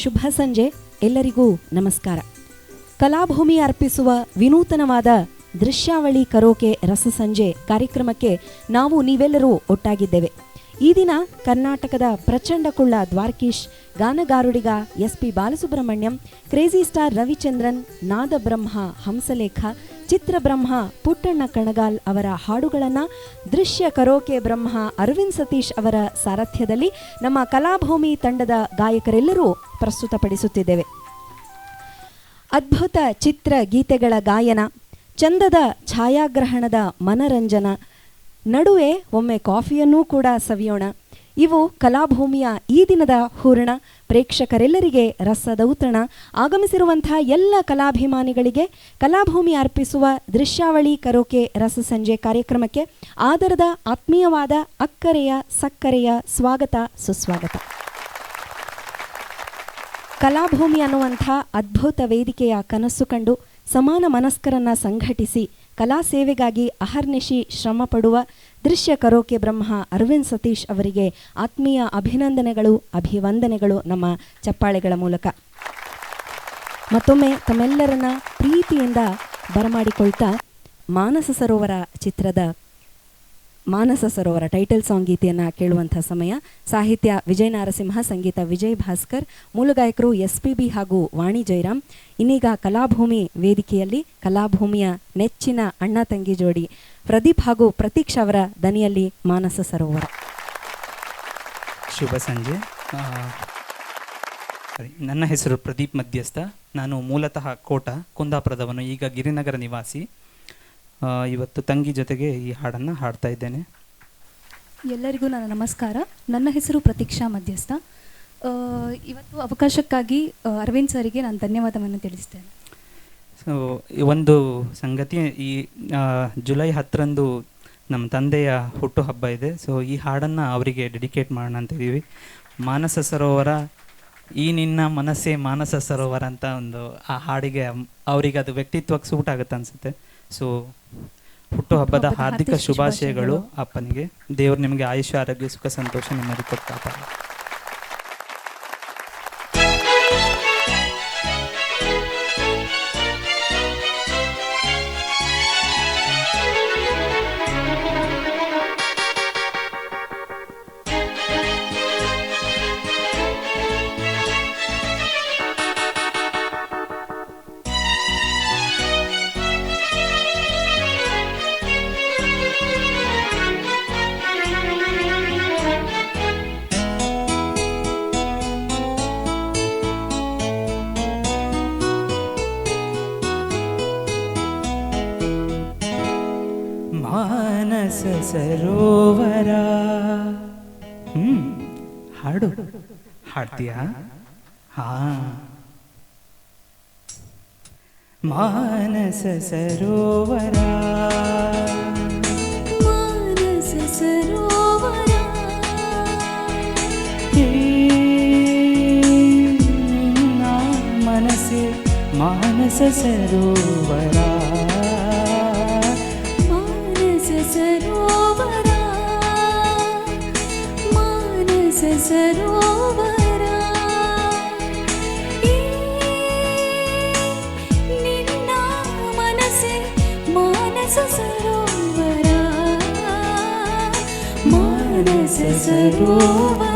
ಶುಭ ಸಂಜೆ, ಎಲ್ಲರಿಗೂ ನಮಸ್ಕಾರ. ಕಲಾಭೂಮಿ ಅರ್ಪಿಸುವ ವಿನೂತನವಾದ ದೃಶ್ಯಾವಳಿ ಕರೋಕೆ ರಸಸಂಜೆ ಕಾರ್ಯಕ್ರಮಕ್ಕೆ ನಾವು ನೀವೆಲ್ಲರೂ ಒಟ್ಟಾಗಿದ್ದೇವೆ. ಈ ದಿನ ಕರ್ನಾಟಕದ ಪ್ರಚಂಡ ಕುಳ್ಳ ದ್ವಾರಕೀಶ್, ಗಾನಗಾರುಡಿಗ SP Balasubrahmanyam, crazy star Ravichandran, ನಾದಬ್ರಹ್ಮ ಹಂಸಲೇಖ, ಚಿತ್ರಬ್ರಹ್ಮ ಪುಟ್ಟಣ್ಣ ಕಣಗಾಲ್ ಅವರ ಹಾಡುಗಳನ್ನು ದೃಶ್ಯ ಕರೋಕೆ ಬ್ರಹ್ಮ ಅರವಿಂದ್ ಸತೀಶ್ ಅವರ ಸಾರಥ್ಯದಲ್ಲಿ ನಮ್ಮ ಕಲಾಭೂಮಿ ತಂಡದ ಗಾಯಕರೆಲ್ಲರೂ ಪ್ರಸ್ತುತಪಡಿಸುತ್ತಿದ್ದೇವೆ. ಅದ್ಭುತ ಚಿತ್ರ ಗೀತೆಗಳ ಗಾಯನ, ಚಂದದ ಛಾಯಾಗ್ರಹಣದ ಮನರಂಜನ, ನಡುವೆ ಒಮ್ಮೆ ಕಾಫಿಯನ್ನೂ ಕೂಡ ಸವಿಯೋಣ. ಇವು ಕಲಾಭೂಮಿಯ ಈ ದಿನದ ಹೂರಣ. ಪ್ರೇಕ್ಷಕರೆಲ್ಲರಿಗೆ ರಸದೌತಣ. ಆಗಮಿಸಿರುವಂಥ ಎಲ್ಲ ಕಲಾಭಿಮಾನಿಗಳಿಗೆ ಕಲಾಭೂಮಿ ಅರ್ಪಿಸುವ ದೃಶ್ಯಾವಳಿ ಕರೋಕೆ ರಸಸಂಜೆ ಕಾರ್ಯಕ್ರಮಕ್ಕೆ ಆದರದ ಆತ್ಮೀಯವಾದ ಅಕ್ಕರೆಯ ಸಕ್ಕರೆಯ ಸ್ವಾಗತ ಸುಸ್ವಾಗತ. ಕಲಾಭೂಮಿ ಅನ್ನುವಂಥ ಅದ್ಭುತ ವೇದಿಕೆಯ ಕನಸು ಕಂಡು ಸಮಾನ ಮನಸ್ಕರನ್ನು ಸಂಘಟಿಸಿ ಕಲಾ ಸೇವೆಗಾಗಿ ಅಹರ್ನಿಶಿ ಶ್ರಮ ಪಡುವ ದೃಶ್ಯ ಕರೋಕೆ ಬ್ರಹ್ಮ ಅರವಿಂದ್ ಸತೀಶ್ ಅವರಿಗೆ ಆತ್ಮೀಯ ಅಭಿನಂದನೆಗಳು, ಅಭಿವಂದನೆಗಳು ನಮ್ಮ ಚಪ್ಪಾಳೆಗಳ ಮೂಲಕ. ಮತ್ತೊಮ್ಮೆ ತಮ್ಮೆಲ್ಲರನ್ನ ಪ್ರೀತಿಯಿಂದ ಬರಮಾಡಿಕೊಳ್ತಾ ಮಾನಸ ಸರೋವರ ಚಿತ್ರದ ಮಾನಸ ಸರೋವರ ಟೈಟಲ್ ಸಾಂಗ್ ಗೀತೆಯನ್ನು ಕೇಳುವಂಥ ಸಮಯ. ಸಾಹಿತ್ಯ ವಿಜಯ ನಾರಸಿಂಹ, ಸಂಗೀತ ವಿಜಯ್ ಭಾಸ್ಕರ್, ಮೂಲಗಾಯಕರು SPB ಹಾಗೂ ವಾಣಿ ಜಯರಾಮ್. ಇನ್ನೀಗ ಕಲಾಭೂಮಿ ವೇದಿಕೆಯಲ್ಲಿ ಕಲಾಭೂಮಿಯ ನೆಚ್ಚಿನ ಅಣ್ಣ ತಂಗಿ ಜೋಡಿ ಪ್ರದೀಪ್ ಹಾಗೂ ಪ್ರತೀಕ್ಷಾ ಅವರ ದನಿಯಲ್ಲಿ ಮಾನಸ ಸರೋವರ. ಶುಭ ಸಂಜೆ. ನನ್ನ ಹೆಸರು ಪ್ರದೀಪ್ ಮಧ್ಯಸ್ಥ. ನಾನು ಮೂಲತಃ ಕೋಟ ಕುಂದಾಪುರದವನು, ಈಗ ಗಿರಿನಗರ ನಿವಾಸಿ. ಇವತ್ತು ತಂಗಿ ಜೊತೆಗೆ ಈ ಹಾಡನ್ನು ಹಾಡ್ತಾ ಇದ್ದೇನೆ. ಎಲ್ಲರಿಗೂ ನನ್ನ ನಮಸ್ಕಾರ. ನನ್ನ ಹೆಸರು ಪ್ರತೀಕ್ಷಾ ಮಧ್ಯಸ್ಥ. ಇವತ್ತು ಅವಕಾಶಕ್ಕಾಗಿ ಅರವಿಂದ್ ಸರಿಗೆ ನಾನು ಧನ್ಯವಾದವನ್ನು ತಿಳಿಸ್ತೇನೆ. ಸೊ ಒಂದು ಸಂಗತಿ, ಈ ಜುಲೈ 10ರಂದು ನಮ್ಮ ತಂದೆಯ ಹುಟ್ಟುಹಬ್ಬ ಇದೆ. ಸೊ ಈ ಹಾಡನ್ನು ಅವರಿಗೆ ಡೆಡಿಕೇಟ್ ಮಾಡೋಣ ಅಂತಿದ್ದೀವಿ. ಮಾನಸ ಸರೋವರ, ಈ ನಿನ್ನ ಮನಸ್ಸೇ ಮಾನಸ ಸರೋವರ ಅಂತ ಒಂದು ಆ ಹಾಡಿಗೆ ಅವರಿಗೆ ಅದು ವ್ಯಕ್ತಿತ್ವಕ್ಕೆ ಸೂಟ್ ಆಗುತ್ತೆ ಅನಿಸುತ್ತೆ. ಸೊ ಹುಟ್ಟುಹಬ್ಬದ ಹಾರ್ದಿಕ ಶುಭಾಶಯಗಳು ಅಪ್ಪನಿಗೆ. ದೇವರು ನಿಮಗೆ ಆಯುಷ್ಯ, ಆರೋಗ್ಯ, ಸುಖ, ಸಂತೋಷ ನಿಮ್ಮಲ್ಲಿ ಕೊಟ್ಟು ಕಾಪಾಡಿ. ಮಾನಸ ಸರೋವರ. ಹಾಡು ಹಾಡ್ತೀಯಾ? ಹಾ. ಮಾನಸ ಸರೋವರ, ಮಾನಸ ಸರೋವರ, ನಿನ್ನ ಮನಸ್ಸೇ ಮಾನಸ ಸರೋವರ, ಸರೋವರ, ಮಾನಸ ಸರೋವರ, ನಿನ್ನ ಮನಸ್ಸೇ ಮಾನಸ ಸರೋವರ, ಮಾನಸ ಸರೋವರ.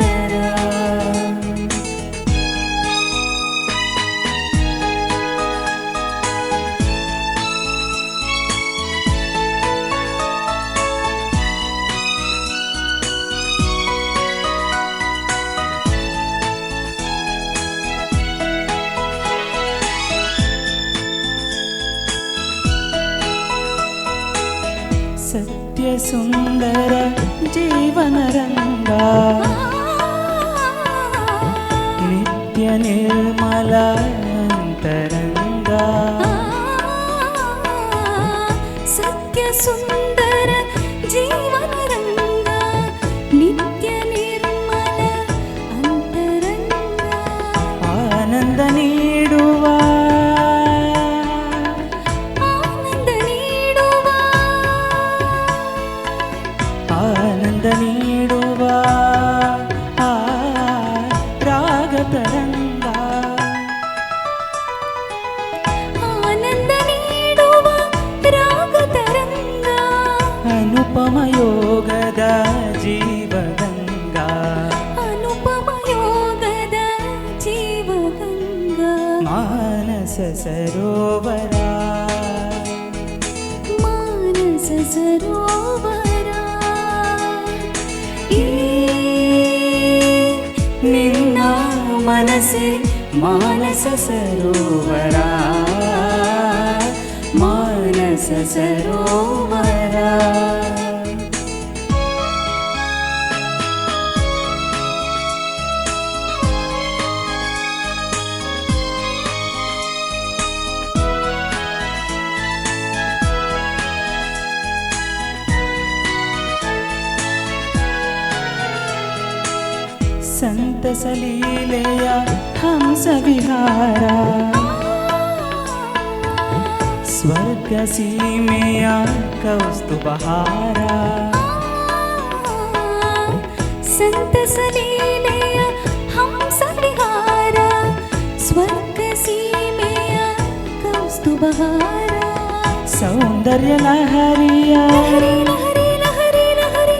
ಸತ್ಯ ಸುಂದರ ಜೀವನ ರಂಗ, ನಿತ್ಯ ನಿರ್ಮಲ ಅಂತರಂಗ, ಸತ್ಯ ಸುಂದರ ಜೀವನ ರಂಗ, ನಿತ್ಯ ನಿರ್ಮಲ ಅಂತರಂಗ, ಆನಂದ ನೀಡುವ ಆನಂದ ನೀಡುವ ರಾಗ ತರಂಗ, ಅನುಪಮ ಯೋಗದ ಜೀವಗಂಗಾ, ಅನುಪಮ ಯೋಗದ ಜೀವಗಂಗಾ, ಮಾನಸ ಸರೋವರ, ಮಾನಸ ಸರೋವರ, ಈ ನಿನ್ನ ಮನಸ್ಸೆ ಮಾನಸ ಸರೋವರ, ಮಾನಸ ಸರೋವರ. ಸಂತಸ ಲೀಲೆಯ ಹಂಸ ವಿಹಾರ, ಸ್ವರ್ಗ ಸೀಮೆಯ ಕೌಸ್ತುಭಹಾರ, ಸಂತಸ ಲೀಲೆಯ ಹಂಸ ವಿಹಾರ, ಸ್ವರ್ಗ ಸೀಮೆಯ ಕೌಸ್ತುಭಹಾರ, ಸೌಂದರ್ಯ ಲಹರಿಯ ಲಹರಿ ಲಹರಿ ಲಹರಿ ಲಹರಿ,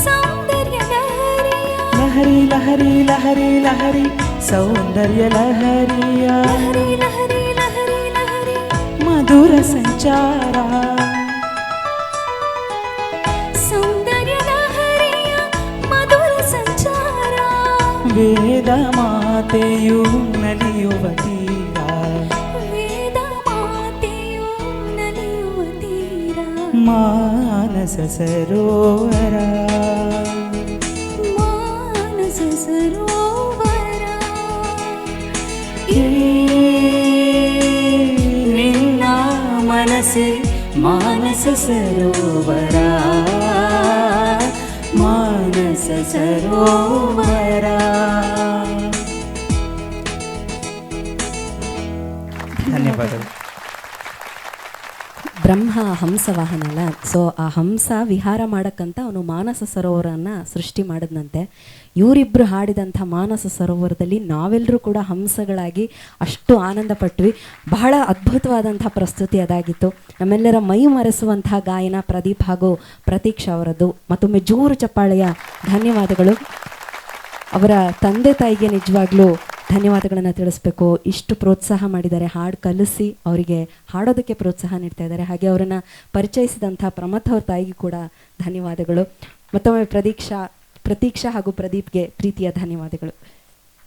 ಸೌಂದರ್ಯ ಲಹರಿಯ ಲಹರಿ ಲಹರಿ ಲಹರಿ ಲಹರಿ, ಸೌಂದರ್ಯ ಲಹರಿಯ ಲಹರಿ ಲಹರಿ ಲಹರಿ ಲಹರಿ, ಮಧುರ ಸಂಚಾರ, ಸೌಂದರ್ಯ ಲಹರಿಯ ಮಧುರ ಸಂಚಾರ, ವೇದ ಮಾತೆಯು ನಲಿಯುವ ತೀರ, ವೇದ ಮಾತೆಯು ನಲಿಯುವ ತೀರ, ಮಾನಸ ಸರೋವರ, ಮಾನಸ ಸರೋವರ, ಈ ನಿನ್ನ ಮನಸ್ಸೆ ಮಾನಸ ಸರೋವರ, ಮಾನಸ ಸರೋವರ. ಧನ್ಯವಾದಗಳು. ಬ್ರಹ್ಮ ಹಂಸವಾಹನ ಅಲ್ಲ, ಸೊ ಆ ಹಂಸ ವಿಹಾರ ಮಾಡೋಕ್ಕಂತ ಅವನು ಮಾನಸ ಸರೋವರನ ಸೃಷ್ಟಿ ಮಾಡಿದಂತೆ. ಇವರಿಬ್ಬರು ಹಾಡಿದಂಥ ಮಾನಸ ಸರೋವರದಲ್ಲಿ ನಾವೆಲ್ಲರೂ ಕೂಡ ಹಂಸಗಳಾಗಿ ಅಷ್ಟು ಆನಂದ ಪಟ್ವಿ. ಬಹಳ ಅದ್ಭುತವಾದಂಥ ಪ್ರಸ್ತುತಿ ಅದಾಗಿತ್ತು. ನಮ್ಮೆಲ್ಲರ ಮೈ ಮರೆಸುವಂತಹ ಗಾಯನ ಪ್ರದೀಪ್ ಹಾಗೂ ಪ್ರತೀಕ್ಷಾ ಅವರದ್ದು. ಮತ್ತೊಮ್ಮೆ ಜೋರು ಚಪ್ಪಾಳೆಯ ಧನ್ಯವಾದಗಳು. ಅವರ ತಂದೆ ತಾಯಿಗೆ ನಿಜವಾಗ್ಲೂ ಧನ್ಯವಾದಗಳನ್ನು ತಿಳಿಸ್ಬೇಕು. ಇಷ್ಟು ಪ್ರೋತ್ಸಾಹ ಮಾಡಿದ್ದಾರೆ, ಹಾಡು ಕಲಿಸಿ ಅವರಿಗೆ ಹಾಡೋದಕ್ಕೆ ಪ್ರೋತ್ಸಾಹ ನೀಡ್ತಾ ಇದ್ದಾರೆ. ಹಾಗೆ ಅವರನ್ನು ಪರಿಚಯಿಸಿದಂಥ ಪ್ರಮಥ ಅವ್ರ ತಾಯಿಗೂ ಕೂಡ ಧನ್ಯವಾದಗಳು. ಮತ್ತೊಮ್ಮೆ ಪ್ರತೀಕ್ಷಾ ಹಾಗೂ ಪ್ರದೀಪ್ಗೆ ಪ್ರೀತಿಯ ಧನ್ಯವಾದಗಳು.